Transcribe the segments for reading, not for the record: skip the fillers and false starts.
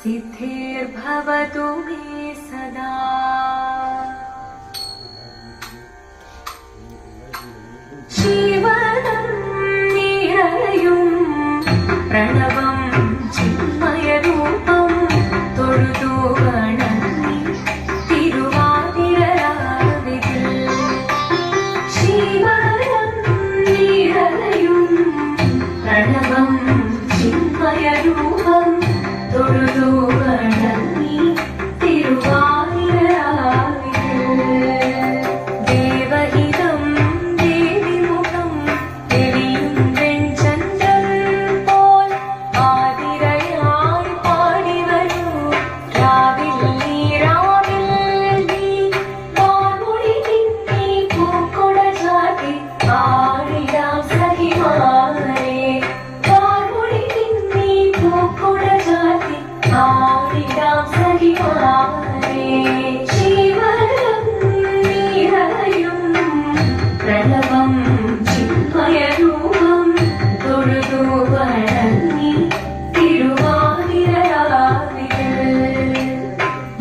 सिद्धिर्भवतु मे सदा। जीवनं निरयुं प्रणवं चिन्मयरूपं തൊഴുതു വണങ്ങി തിരുവാതിരരാവിതിൽ. ജീവനം നിറയും പ്രണവം ചിന്മയരൂപം തൊഴുതു വണങ്ങി തിരുവാതിരരാവിതിൽ. ദേവഹിതം ദേവിമുഖം തെളിയും വെൺചന്ദ്രൻ പോൽ ആതിരയായി പാടി വരൂ രാവിൽ നീ രാവിൽ നീ. വാൻമൊഴി തിങ്ങി പൂക്കൊട ചാർത്തി ആടിടാം സഖിമാരെ. വാൻമൊഴി തിങ്ങി പൂക്കൊട ചാർത്തി ആടിടാം സഖിമാരെ. ജീവനം നിറയും പ്രണവം ചിന്മയരൂപം തൊഴുതു വണങ്ങി തിരുവാതിരരാവിതിൽ.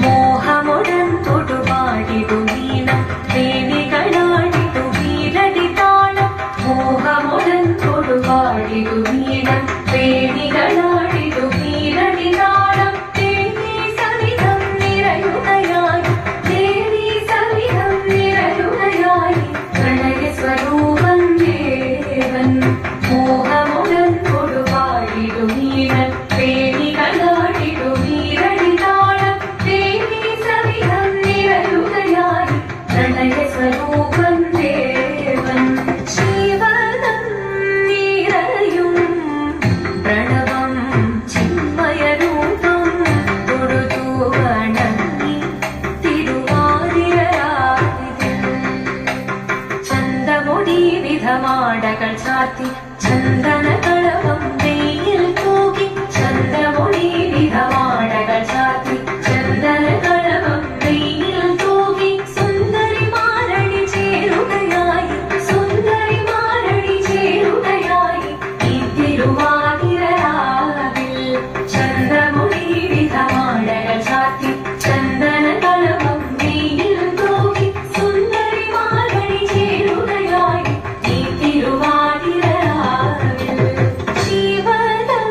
മോഹമുടൻ തൊടുപാടിതു വീണം ദേവികളാടിതു വീരടി താളം. മോഹമുടൻ തൊടുപാടിതു വീണം ദേവികളാടിതു വീരടി താളം. ദേവി സവിധം നിറയുകയായി ദേവി സവിധം നിറയുകയായി പ്രണയ സ്വരൂപം ദേവൻ. മോഹമുടൻ തൊടുപാടിതു വീണം ദേവികളാടിതു വീരടി താളം. ദേവി സവിധം നിറയുകയായി പ്രണയ സ്വരൂപം ദേവൻ. ജീവനം നിറയും പ്രണവം ചിന്മയരൂപം തൊഴുതു വണങ്ങി തിരുവാതിരരാവിതിൽ. ചന്തമൊടി വിധമാടകൾ ചാർത്തി ചന്ദനകളവം വെയിൽ തൂകി. ചന്തമൊടി വിധമാടകൾ ചാർത്തി ചന്ദനകളവം വെയിൽ തൂകി. സുന്ദരിമാരടി ചേരുകയായി സുന്ദരിമാരടി ചേരുകയായി ഈ തിരുവാതിരരാവിൽ. ചന്തമൊടി വിധമാടകൾ ചാർത്തി ചന്ദനകളവം വെയിൽ തൂകി. സുന്ദരിമാരടി ചേരുകയായി ഈ തിരുവാതിരരാവിൽ. ജീവനം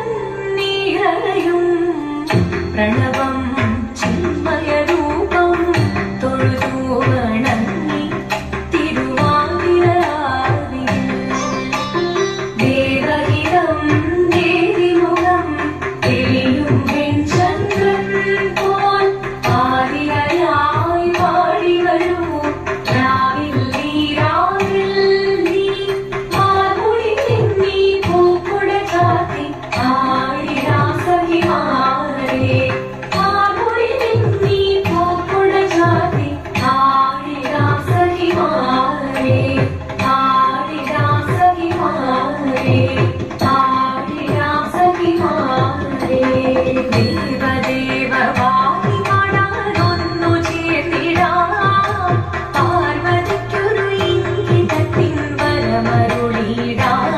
നിറയും പ്രണവം ചിന്മയരൂപം തൊഴുതു വണങ്ങി തിരുവാതിരരാവിൽ. ദേവഹിതം ദേവിമുഖം തെളിയും വെൺചന്ദ്രൻ പോൽ ആതിരയായി പാടി വരൂ രാവിൽ നീ രാവിൽ നീ. വാൻമൊഴി തിങ്ങി പൂക്കുട ചാർത്തി ആടിടാം സഖിമാരെ. വാൻമൊഴി തിങ്ങി പൂക്കുട ചാർത്തി ആടിടാം സഖിമാരെ. ആടിടാം സഖിമാരെ. ആടിടാം സഖിമാരെ. ദേവദേവ വാണി പാടാനൊന്നു ചേർന്നിടാം. പാർവതിക്കൊരു ഇംഗിതത്തിൻ വരമരുളിടാം.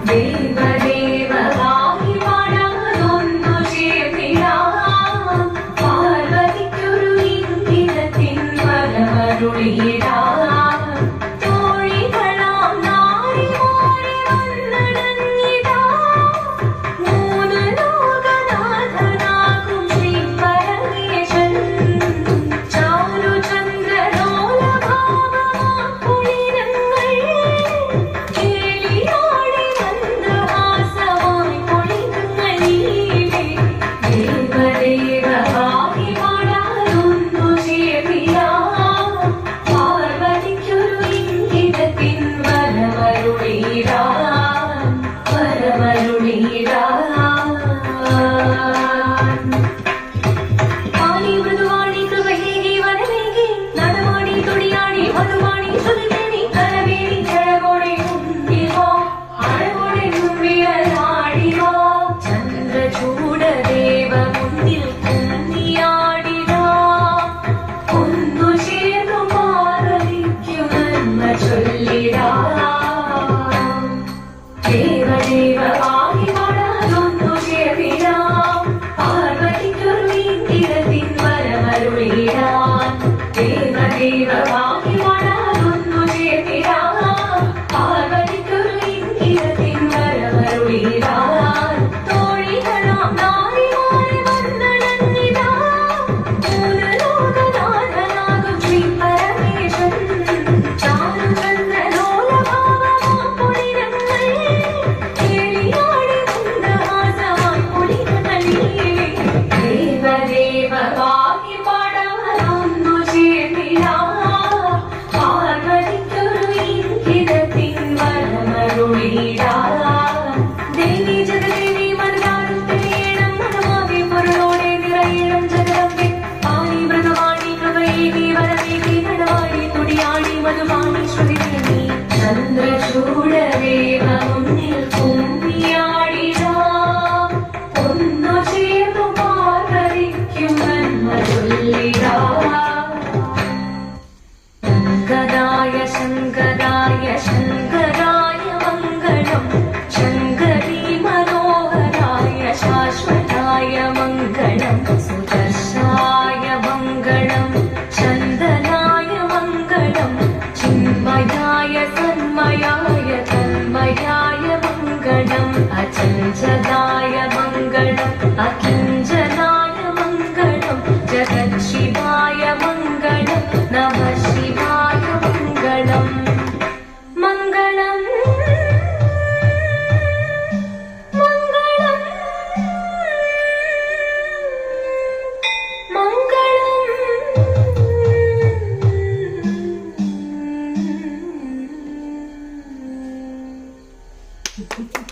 ദേവദേവ വാണി പാടാനൊന്നു ചേർന്നിടാം. പാർവതിക്കൊരു ഇംഗിതത്തിൻ വരമരുളിടാം. തോഴികളാം നാരിമാരെ വന്നണഞ്ഞിടാം. മൂന്ന് ലോകനാഥനാകും ശ്രീ പരമേശൻ. ചാരുചന്ദ്രലോലഭാവമാം കുളിരങ്ങൾ ഹായ്